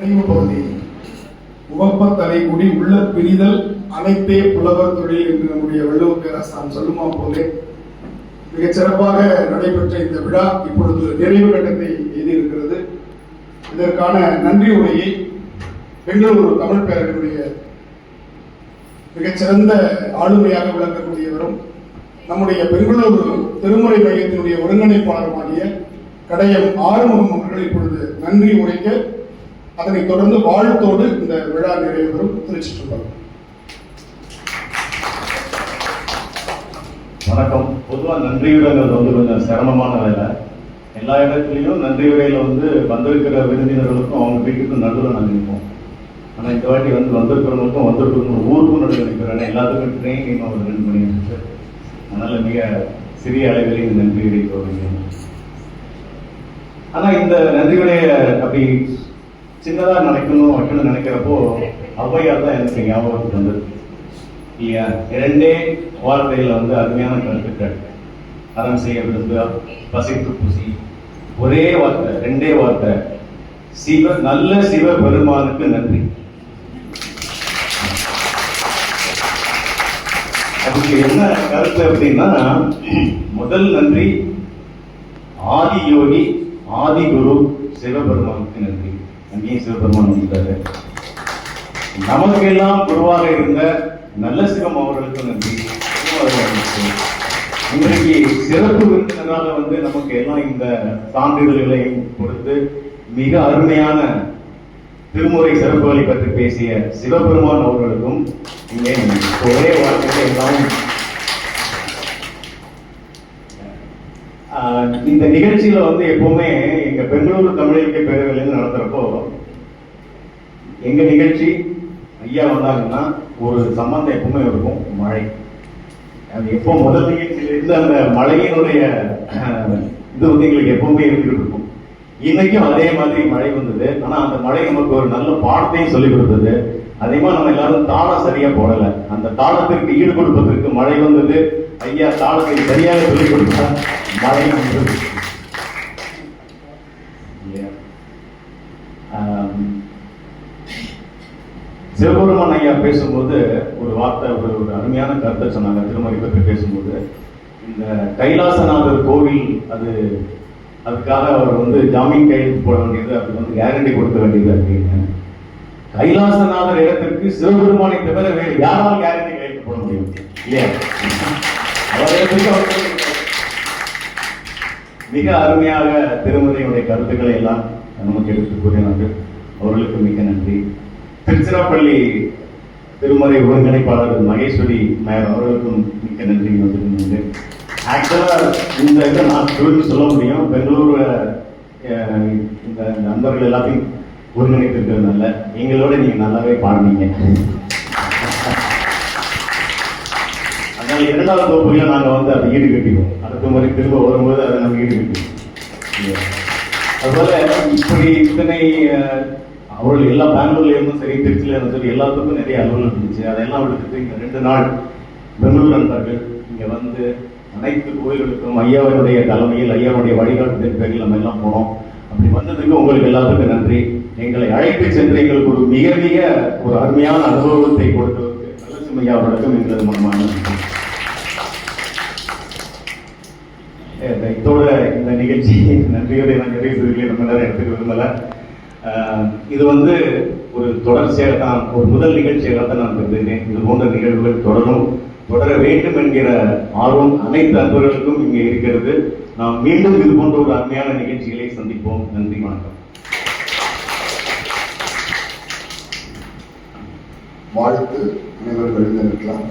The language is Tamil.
பகுதி உவப்ப தலைக்குடி உள்ள பிரிதல் அனைத்தே புலவர் தொழில் என்று நம்முடைய வள்ளுவர் பேராசான் சொல்லுமா போலே மிகச் சிறப்பாக நடைபெற்ற இந்த விழா இப்பொழுது நிறைவு கட்டத்தை எய்தியிருக்கிறது. இதற்கான நன்றி உரையை பெங்களூரு தமிழ் பேரவையுடைய மிகச்சிறந்த ஆளுமையாக விளங்கக்கூடியவரும் நம்முடைய பெங்களூரு திருமுறை மையத்தினுடைய ஒருங்கிணைப்பாளருமாகிய கடையம் ஆறுமுகம் அவர்கள் இப்பொழுது நன்றி உரைக்க, அதனைத் தொடர்ந்து வாழ்த்தோடு இந்த விழா நிறைவு பெறும். திருச்சிற்றம்பலம். வணக்கம். பொதுவாக நன்றியுரைங்கிறது கொஞ்சம் சிரமமான வேலை. எல்லா இடத்துலையும் நன்றியுரையில் வந்திருக்கிற விருந்தினர்களுக்கும் அவங்க வீட்டுக்கும் நடுவில் நாங்கள் நிற்போம். ஆனால் இந்த வாட்டி வந்திருக்கிறவங்களுக்கும் ஊருக்கும் நடுவில் நிற்கிறேன். எல்லாத்துக்கும் ட்ரெயினிங் ஒரு 2 மணி இருந்துச்சு. அதனால் மிக சிறிய அளவில் இந்த நன்றியுரை போவீங்க. ஆனால் இந்த நன்றியுரையை அப்படி சின்னதாக வைக்கணும்னு நினைக்கிறப்போ ஔவையார் தான் எனக்கு ஞாபகத்துக்கு வந்தது இல்லையா. 2 வார்த்தையில் அருமையான கருத்துக்கள். அறம் செய்ய விரும்புக, பசித்து புசி. ஒரே வார்த்தை, 2 வார்த்தை. நல்ல சிவ பெருமானுக்கு நன்றி. அதுக்கு என்ன கருத்து அப்படின்னா, முதல் நன்றி ஆதி யோகி ஆதி குரு சிவபெருமானுக்கு நன்றி. அங்கேயும் சிவபெருமான் வந்துட்டாரு. நமக்கெல்லாம் குருவாக இருந்த நல்ல சிவம் அவர்களுக்கு நன்றி. இன்றைக்கு சிறப்பு விருந்தினராக நமக்கு எல்லாம் இந்த சான்றிதழ்களை கொடுத்து மிக அருமையான திருமுறை சிறப்புகளை பற்றி பேசிய சிவபெருமான் அவர்களுக்கும் இங்கே ஒரே வார்த்தையை எல்லாம். இந்த நிகழ்ச்சியில எப்பவுமே எங்க பெங்களூரு தமிழ் இலக்கிய பேரவையிலிருந்து நடத்துறப்போ எங்க நிகழ்ச்சி ஐயா வந்தாங்கன்னா ஒரு சம்பந்தம் எப்பவுமே இருக்கும், மழை. அது எப்போ முதல் நிகழ்ச்சியில இருந்து அந்த மழையினுடைய இது எங்களுக்கு எப்பவுமே இருந்துட்டு இருக்கும். இன்னைக்கும் அதே மாதிரி மழை வந்தது. ஆனா அந்த மழை நமக்கு ஒரு நல்ல பாடத்தையும் சொல்லிக் கொடுத்தது. அதே மாதிரி நம்ம எல்லாரும் தாளம் சரியா போடல. அந்த தாளத்திற்கு ஈடு கொடுப்பதற்கு மழை வந்தது. ஐயா தாளத்தை சரியாக சொல்லிக் கொடுத்தா மழை வந்தது. சிவபெருமான் ஐயா பேசும்போது ஒரு வார்த்தை, ஒரு அருமையான கருத்தை சொன்னாங்க. திருமறை பற்றி பேசும்போது, இந்த கைலாசநாதர் கோவில் அதுக்காக அவர் ஜாமீன் கையெழுத்து போட வேண்டியது, அப்படி கேரண்டி கொடுக்க வேண்டியது அப்படின்னு. கைலாசநாதர் இடத்திற்கு சிவபெருமானை தவிர வேறு யாரால் கேரண்டி கையெழுத்து போட முடியும் இல்லையா? மிக அருமையாக திருமறையுடைய கருத்துக்களை எல்லாம் நமக்கு எடுத்து கூறினார்கள். அவர்களுக்கு மிக நன்றி. திருச்சிராப்பள்ளி திருமறை ஒருங்கிணைப்பாளர் மகேஸ்வரி நாயர் அவர்களுக்கும் மிக்க நன்றி. ஆக்சுவலா இந்த இதை நான் சொல்ல முடியும். பெங்களூரு இந்த நண்பர்கள் எல்லாத்தையும் ஒருங்கிணைத்திருக்கிறதுனால எங்களோட நீங்க நல்லாவே பாடுனீங்க. அதனால 2வது வகுப்புல நாங்க அதை ஈடு கட்டிடுவோம். அடுத்த முறை திரும்ப வரும்போது அதை நம்ம ஈடு கட்டிடுவோம். அதுபோல இப்படி இத்தனை அவர்கள் எல்லாம் பெங்களூர்ல இருந்தும் சரி, திருச்சியில இருந்தும் சரி, எல்லாத்துக்கும் நிறைய அலுவலகம் இருந்துச்சு. அதெல்லாம் விடுத்துட்டு இந்த 2 நாள் பெங்களூர் நண்பர்கள் இங்க அனைத்து கோயில்களுக்கும் ஐயாவுடைய தலைமையில் ஐயாவுடைய வழிகாட்டுதல் பேரில் நம்ம எல்லாம் போனோம். அப்படி வந்ததுக்கு உங்களுக்கு எல்லாத்துக்கும் நன்றி. எங்களை அழைத்து சென்று எங்களுக்கு ஒரு மிக மிக ஒரு அருமையான அனுபவத்தை கொடுத்ததற்கு நல்ல ஐயா அவர்களுக்கும் எங்களது மனமான நன்றி. இதோட இந்த நிகழ்ச்சி நன்றியோட நான் நிறைய செய்திகளை நம்ம எல்லாரும் எடுத்துக்க விரும்பல. இது ஒரு தொடர்ச்சியாக தான், ஒரு முதல் நிகழ்ச்சியாக தான் நான் கருதுகிறேன். இது போன்ற நிகழ்வுகள் தொடர வேண்டும் என்கிற ஆர்வம் அனைத்து அன்பர்களுக்கும் இங்கே இருக்கிறது. நாம் மீண்டும் இது போன்ற ஒரு அருமையான நிகழ்ச்சிகளை சந்திப்போம். நன்றி, வணக்கம். வாழ்த்து அனைவரும் எழுந்திருக்கலாம்.